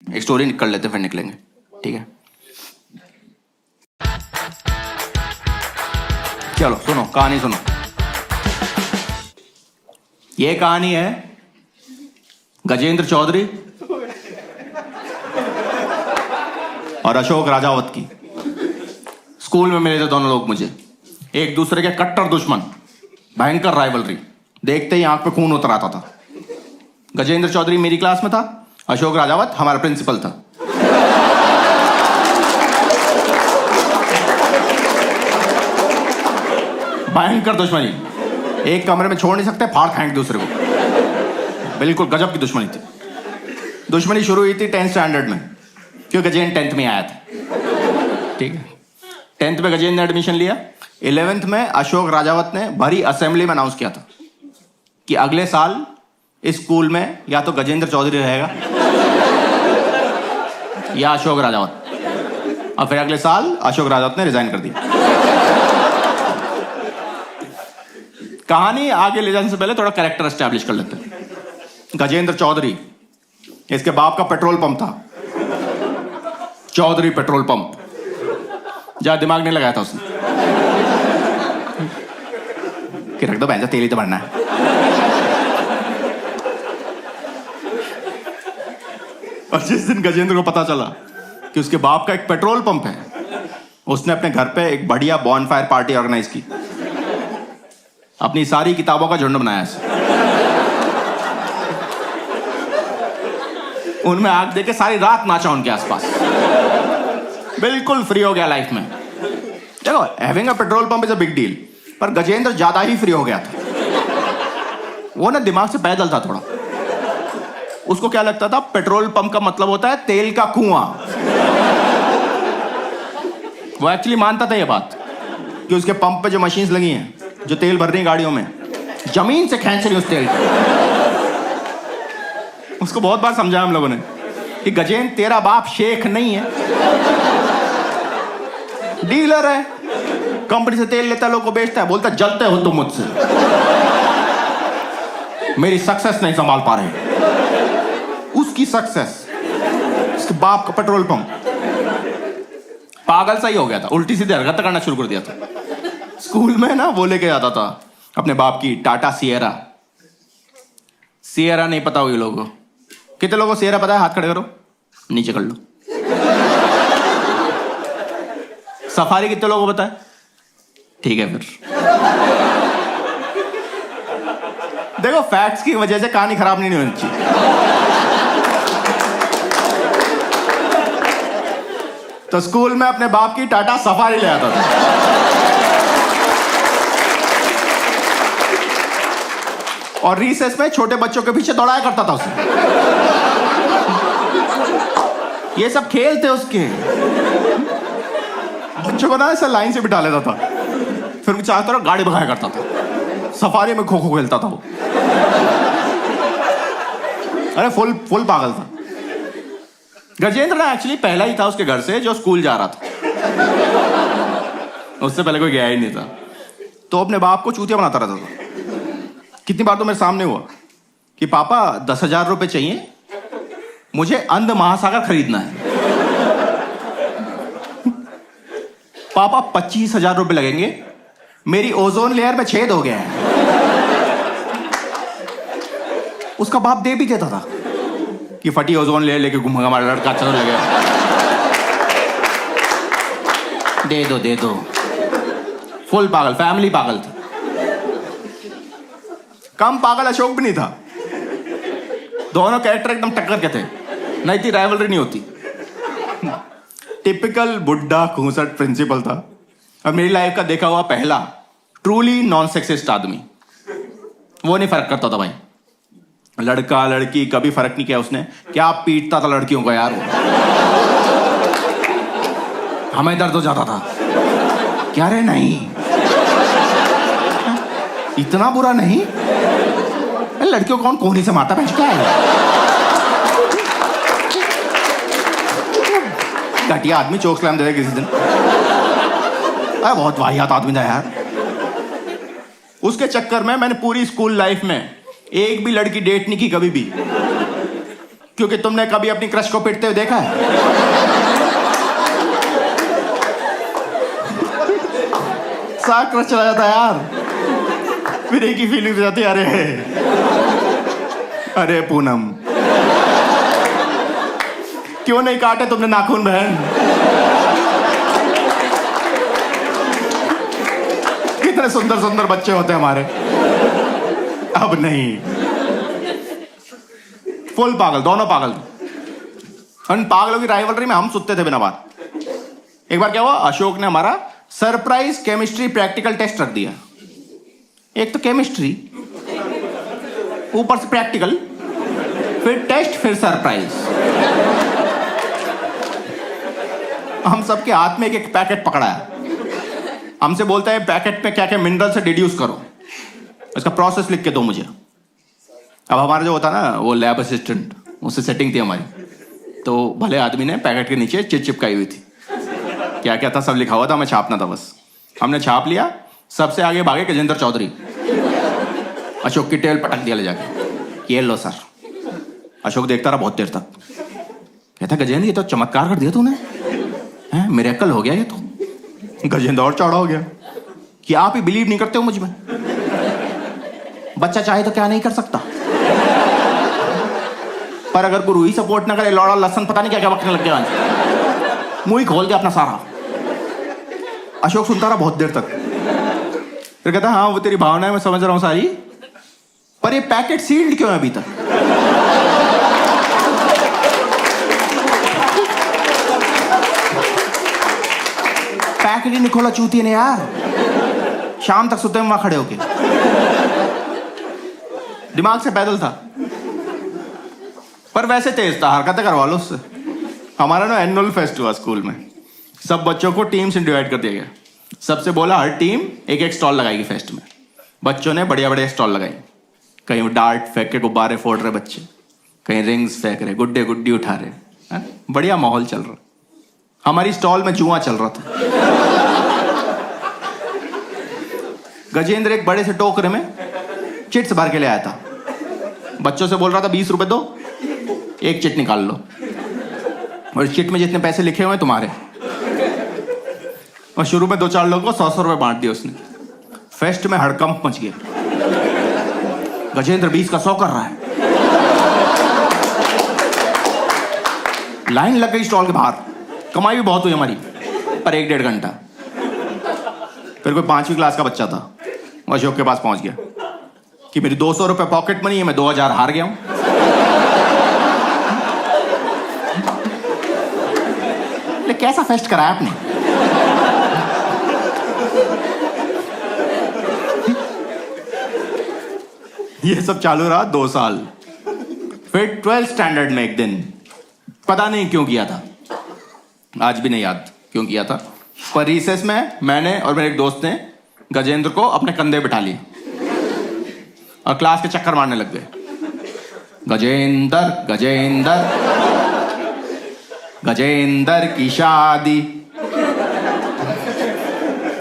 एक स्टोरी कर लेते फिर निकलेंगे, ठीक है? चलो सुनो, कहानी सुनो। ये कहानी है गजेंद्र चौधरी और अशोक राजावत की। स्कूल में मिले थे दोनों लोग मुझे, एक दूसरे के कट्टर दुश्मन, भयंकर राइवलरी, देखते ही आंख पे खून उतर आता था। गजेंद्र चौधरी मेरी क्लास में था, अशोक राजावत हमारा प्रिंसिपल था। भयंकर दुश्मनी, एक कमरे में छोड़ नहीं सकते, फाड़ खाएंगे दूसरे को। बिल्कुल गजब की दुश्मनी थी। दुश्मनी शुरू हुई थी 10th स्टैंडर्ड में, क्योंकि गजेंद्र 10th में आया था, ठीक है? 10th में गजेंद्र ने एडमिशन लिया। 11th में अशोक राजावत ने भरी असेंबली में अनाउंस किया था कि अगले साल इस स्कूल में या तो गजेंद्र चौधरी रहेगा या अशोक राजावत। और फिर अगले साल अशोक राजावत ने रिजाइन कर दिया। कहानी आगे ले जाने से पहले थोड़ा कैरेक्टर एस्टैब्लिश कर लेते हैं। गजेंद्र चौधरी, इसके बाप का पेट्रोल पंप था, चौधरी पेट्रोल पंप। ज्यादा दिमाग नहीं लगाया था उसने कि रख दो तेल ही तो भरना है। और जिस दिन गजेंद्र को पता चला कि उसके बाप का एक पेट्रोल पंप है, उसने अपने घर पे एक बढ़िया बॉनफायर पार्टी ऑर्गेनाइज की। अपनी सारी किताबों का झुंड बनाया इसे। उनमें आग देके सारी रात नाचा उनके आसपास। बिल्कुल फ्री हो गया लाइफ में। देखो, having a petrol pump is a big deal, पर गजेंद्र ज्यादा ही फ्री हो गया था। वो ना दिमाग से पैदल था थोड़ा। उसको क्या लगता था, पेट्रोल पंप का मतलब होता है तेल का कुआं। वो एक्चुअली मानता था ये बात कि उसके पंप पे जो मशीन्स लगी हैं, जो तेल भर रही गाड़ियों में, जमीन से खींच रही उस तेल को। उसको बहुत बार समझाया हम लोगों ने कि गजेंद्र, तेरा बाप शेख नहीं है, डीलर है, कंपनी से तेल लेता है, लोगों को बेचता है, बोलता जलते हो तुम मुझसे, मेरी सक्सेस नहीं संभाल पा रहे। उसकी सक्सेस, उसके बाप का पेट्रोल पंप। पागल सा ही हो गया था, उल्टी सीधी हरकत करना शुरू कर दिया था। स्कूल में ना वो लेके जाता था अपने बाप की टाटा सिएरा। सिएरा नहीं पता होगी लोगों को? कितने लोगों को सिएरा पता है? हाथ खड़े करो, नीचे कर लो। सफारी कितने लोगों को पता है? ठीक है, फिर देखो, फैक्ट्स की वजह से कहानी खराब नहीं होनी चाहिए। तो स्कूल में अपने बाप की टाटा सफारी ले आता था। और रिसेस में छोटे बच्चों के पीछे दौड़ाया करता था उसे। ये सब खेल थे उसके। बच्चों को ना ऐसे लाइन से बिठा लेता था, फिर वो चाहता रहा गाड़ी भगाया करता था। सफारी में खो खो खेलता था वो। अरे फुल पागल था। गजेंद्र ना एक्चुअली पहला ही था उसके घर से जो स्कूल जा रहा था। उससे पहले कोई गया ही नहीं था। तो अपने बाप को चूतिया बनाता रहता था। कितनी बार तो मेरे सामने हुआ कि पापा 10,000 रुपए चाहिए, मुझे अंध महासागर खरीदना है। पापा 25,000 रुपए लगेंगे, मेरी ओजोन लेयर में छेद हो गया है। उसका बाप दे भी देता था कि फटी ओजोन लेयर लेके घूम, हमारा लड़का चल लगे, दे दो। फुल पागल, फैमिली पागल थी। कम पागल अशोक भी नहीं था। दोनों कैरेक्टर एकदम टक्कर के थे, नहीं थी राइवलरी नहीं होती। टिपिकल बुड्ढा खूंसट प्रिंसिपल था। और मेरी लाइफ का देखा हुआ पहला ट्रूली नॉन सेक्सिस्ट आदमी। वो नहीं फर्क करता था भाई, लड़का लड़की कभी फर्क नहीं किया उसने। क्या पीटता था लड़कियों को यार, हमें दर्द हो जाता था। क्या रे, नहीं इतना बुरा नहीं, लड़कियों को कौन कोहनी से मारता है? क्या है घटिया आदमी, चोक स्लैम दे दे किसी दिन। अरे बहुत वाहियात आदमी था यार। उसके चक्कर में मैंने पूरी स्कूल लाइफ में एक भी लड़की डेट नहीं की कभी भी। क्योंकि तुमने कभी अपनी क्रश को पिटते हुए देखा है? साग क्रश चला जाता है यार, फिर एक ही फीलिंग हो जाती है, अरे पूनम क्यों नहीं काटे तुमने नाखून बहन? कितने सुंदर सुंदर बच्चे होते हैं हमारे। अब नहीं, फुल पागल, दोनों पागल। उन पागलों की राइवलरी में हम सुनते थे बिना बात। एक बार क्या हुआ, अशोक ने हमारा सरप्राइज केमिस्ट्री प्रैक्टिकल टेस्ट रख दिया। एक तो केमिस्ट्री, ऊपर से प्रैक्टिकल, फिर टेस्ट, फिर सरप्राइज। हम सबके हाथ में एक एक पैकेट पकड़ा है। हमसे बोलता है पैकेट में क्या क्या मिनरल से डिड्यूस करो, इसका प्रोसेस लिख के दो मुझे। अब हमारा जो होता ना वो लैब असिस्टेंट, उससे सेटिंग थी हमारी, तो भले आदमी ने पैकेट के नीचे चिट चिपकाई हुई थी, क्या क्या था सब लिखा हुआ था, हमें छापना था बस। हमने छाप लिया, सबसे आगे भागे गजेंद्र चौधरी, अशोक की टेल पटक दिया ले जाके, ये लो सर। अशोक देखता रहा बहुत देर तक, कहता गजेंद्र ये तो चमत्कार कर दिया तूने, हैं मिरेकल हो गया ये तो। गजेंद्र और चौड़ा हो गया कि आप ही बिलीव नहीं करते हो मुझ में, बच्चा चाहे तो क्या नहीं कर सकता, पर अगर गुरु ही सपोर्ट ना करे, लौड़ा लसन पता नहीं क्या क्या बकने लग गया, मुंह ही खोल दिया अपना सारा। अशोक सुनता रहा बहुत देर तक, फिर कहता हाँ वो तेरी भावना है मैं समझ रहा हूं सारी, पर ये पैकेट सील्ड क्यों है अभी तक? पैकेट ही नहीं खोला चूतिए ने यार, शाम तक सुते वहां खड़े होके। दिमाग से पैदल था पर वैसे तेज था, हरकतें करवा लो उससे। हमारा ना एनुअल फेस्ट हुआ स्कूल में, सब बच्चों को टीम से डिवाइड कर दिया गया। सबसे बोला हर टीम एक एक स्टॉल लगाएगी फेस्ट में। बच्चों ने बढ़िया बढ़िया स्टॉल लगाई, कहीं डार्ट फेंक के गुब्बारे फोड़ रहे बच्चे, कहीं रिंग्स फेंक रहे, गुड्डे गुड्डी उठा रहे, बढ़िया माहौल चल रहा। हमारी स्टॉल में जुआ चल रहा था। गजेंद्र एक बड़े से टोकरे में चिट्स भर के ले आया था, बच्चों से बोल रहा था 20 रुपए दो, एक चिट निकाल लो, और इस चिट में जितने पैसे लिखे हुए हैं तुम्हारे। और शुरू में 2-4 लोगों को 100-100 रुपए बांट दिए उसने। फेस्ट में हड़कंप मच गया, गजेंद्र 20 का 100 कर रहा है। लाइन लग गई स्टॉल के बाहर, कमाई भी बहुत हुई हमारी, पर 1-1.5 घंटा। फिर कोई 5वीं क्लास का बच्चा था, वो अशोक के पास पहुंच गया कि मेरी 200 रुपए पॉकेट मनी है, मैं 2000 हार गया हूं। कैसा फेस्ट कराया आपने? ये सब चालू रहा 2 साल। फिर 12th स्टैंडर्ड में एक दिन, पता नहीं क्यों किया था, आज भी नहीं याद क्यों किया था, पर रिसेस में मैंने और मेरे एक दोस्त ने गजेंद्र को अपने कंधे बिठा लिया और क्लास के चक्कर मारने लग गए। गजेंद्र गजेंद्र गजेंद्र की शादी,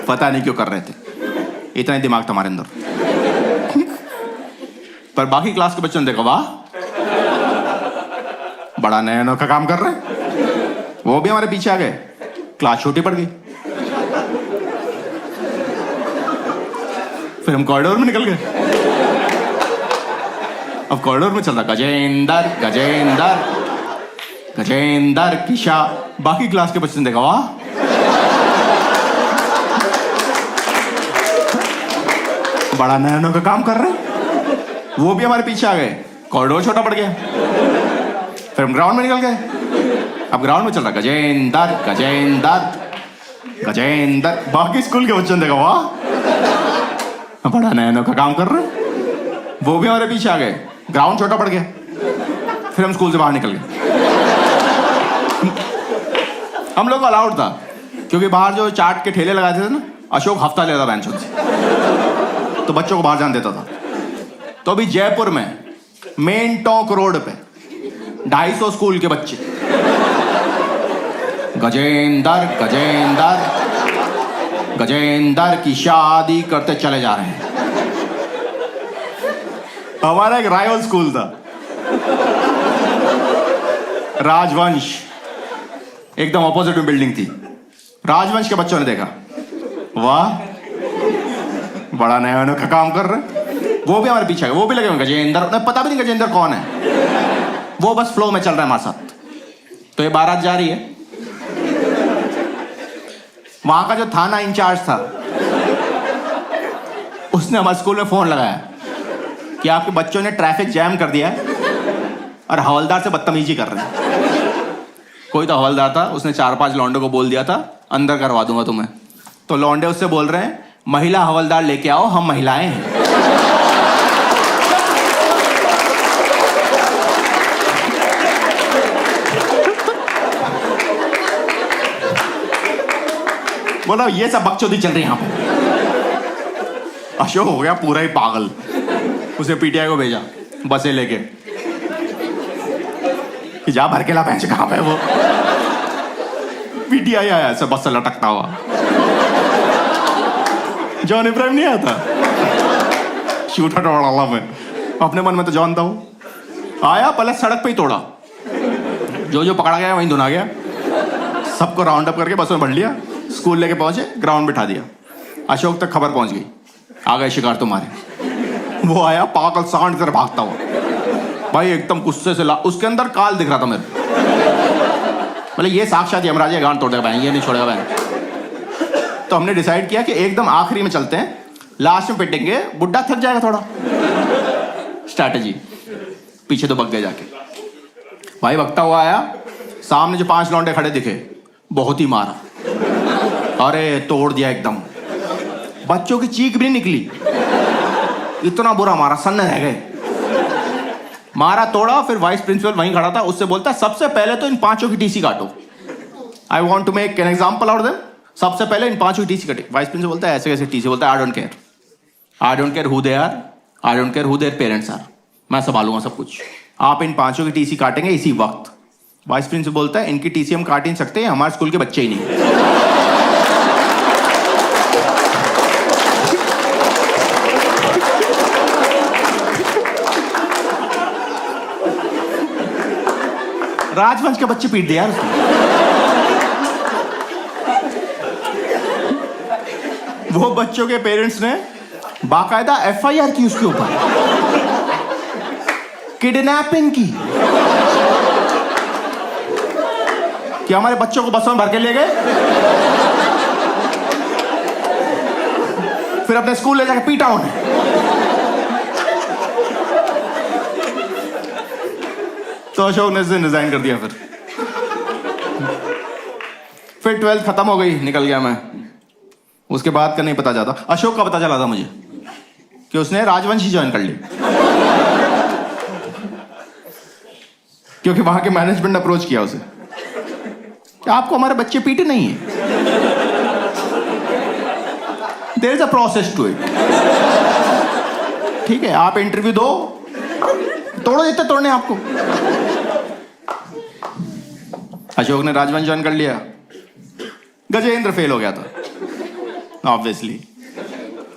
पता नहीं क्यों कर रहे थे, इतना ही दिमाग था हमारे अंदर। पर बाकी क्लास के बच्चों ने देखा, वाह बड़ा नया अनोखा काम कर रहे हैं, वो भी हमारे पीछे आ गए। क्लास छोटी पड़ गई, फिर हम कॉरिडोर में निकल गए। अब कॉरिडोर में चल रहा गजेंद्र गजेंद्र गजेंद्र की शादी। बाकी क्लास के बच्चों ने देखा, वाह बड़ा नया अनोखा काम कर रहे हैं, वो भी हमारे पीछे आ गए। कॉरिडोर छोटा पड़ गया, फिर हम ग्राउंड में निकल गए। अब ग्राउंड में चल रहा गजेंद्र गजेंद्र गजेंद्र। बाकी स्कूल के बच्चों ने देखा, वाह बड़ा नया अनोखा काम कर रहे हैं, वो भी हमारे पीछे आ गए। ग्राउंड छोटा पड़ गया, फिर हम स्कूल से बाहर निकल गए। हम लोग को अलाउड था, क्योंकि बाहर जो चाट के ठेले लगाते थे ना, अशोक हफ्ता लेता बेंचों से, तो बच्चों को बाहर जाने देता था। तो अभी जयपुर में मेन टोंक रोड पे 250 स्कूल के बच्चे गजेंद्र गजेंद्र गजेंद्र की शादी करते चले जा रहे हैं। हमारा एक राइवल स्कूल था, राजवंश, एकदम ऑपोजिट में बिल्डिंग थी। राजवंश के बच्चों ने देखा, वाह बड़ा नया अनोखा काम कर रहे। वो भी हमारे पीछे, वो भी लगे गजेंद्र, उन्हें पता भी नहीं गजेंद्र कौन है, वो बस फ्लो में चल रहा है हमारे साथ। तो ये बारात जा रही है, वहां का जो थाना इंचार्ज था उसने हमारे स्कूल में फोन लगाया कि आपके बच्चों ने ट्रैफिक जैम कर दिया है और हवलदार से बदतमीजी कर रहे हैं। कोई तो हवलदार था, उसने 4-5 लौंडे को बोल दिया था अंदर करवा दूंगा तुम्हें। तो लौंडे उससे बोल रहे हैं महिला हवलदार लेके आओ, हम महिलाएं हैं। बोला ये सब बकचोदी चल रही है यहां पे। अशोक हो गया पूरा ही पागल, उसे पीटीआई को भेजा बसे लेके कि जा भर के ला, पहुंच कहां पे वो। पीटीआई आया ऐसे बस से लटकता हुआ, जॉन इब्राहिम नहीं आता, शूटर तोड़ा मैं अपने मन में तो जानता हूं। आया पहले सड़क पे ही तोड़ा, जो पकड़ा गया वहीं धुना गया, सबको राउंड अप करके बस में भर लिया, स्कूल लेके पहुंचे, ग्राउंड बिठा दिया। अशोक तक खबर पहुंच गई, आ गए शिकार तुम्हारे। वो आया पागल सांड की तरह भागता हुआ, भाई एकदम गुस्से से उसके अंदर काल दिख रहा था मेरे। मतलब ये साक्षात यमराज है, गांड तोड़ देगा भाई, ये नहीं छोड़ेगा भाई। तो हमने डिसाइड किया कि एकदम आखिरी में चलते हैं, लास्ट में पिटेंगे, बुड्ढा थक जाएगा थोड़ा। स्ट्रैटेजी, पीछे तो बग गए जाके। भाई भगता हुआ आया, सामने जो 5 लौंडे खड़े दिखे, बहुत ही मारा, अरे तोड़ दिया एकदम। बच्चों की चीख भी नहीं निकली, इतना बुरा मारा, सन्ने रह गए। मारा तोड़ा, फिर वाइस प्रिंसिपल वहीं खड़ा था, उससे बोलता सबसे पहले तो इन 5 की टीसी काटो। I want to make an example out them. सबसे पहले इन 5 की टीसी कटे। वाइस प्रिंसिपल बोलता है ऐसे कैसे टीसी, बोलता है I don't care who they are, I don't care who their parents are, मैं संभालूंगा सब कुछ। आप इन 5 की टीसी काटेंगे इसी वक्त। वाइस प्रिंसिपल बोलता है इनकी टीसी हम काट ही नहीं सकते, हमारे स्कूल के बच्चे ही नहीं। राजवंश के बच्चे पीट दिया यार उसने। वो बच्चों के पेरेंट्स ने बाकायदा एफआईआर की उसके ऊपर, किडनैपिंग की, कि हमारे बच्चों को बसों में भर के ले गए, फिर अपने स्कूल ले जाकर पीटा उन्हें। तो अशोक ने रिजाइन कर दिया। फिर 12th खत्म हो गई, निकल गया मैं। उसके बाद का नहीं पता जाता। अशोक का पता चला था मुझे कि उसने राजवंशी ज्वाइन कर ली, क्योंकि वहां के मैनेजमेंट अप्रोच किया उसे कि आपको हमारे बच्चे पीटे नहीं है, there is a process to it. ठीक है, आप इंटरव्यू दो, तोड़ो जितने तोड़ने आपको। अशोक ने राजवंश ज्वाइन कर लिया, गजेंद्र फेल हो गया था ऑब्वियसली,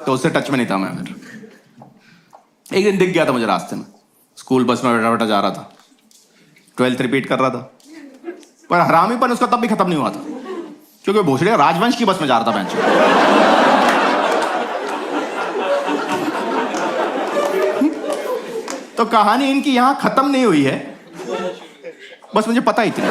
तो उससे टच में नहीं था मैं। फिर एक दिन दिख गया था मुझे रास्ते में, स्कूल बस में बैठा बैठा जा रहा था, 12th रिपीट कर रहा था, पर हरामीपन उसका तब भी खत्म नहीं हुआ था, क्योंकि भोसड़िया राजवंश की बस में जा रहा था बेंच। तो कहानी इनकी यहां खत्म नहीं हुई है, बस मुझे पता ही थी।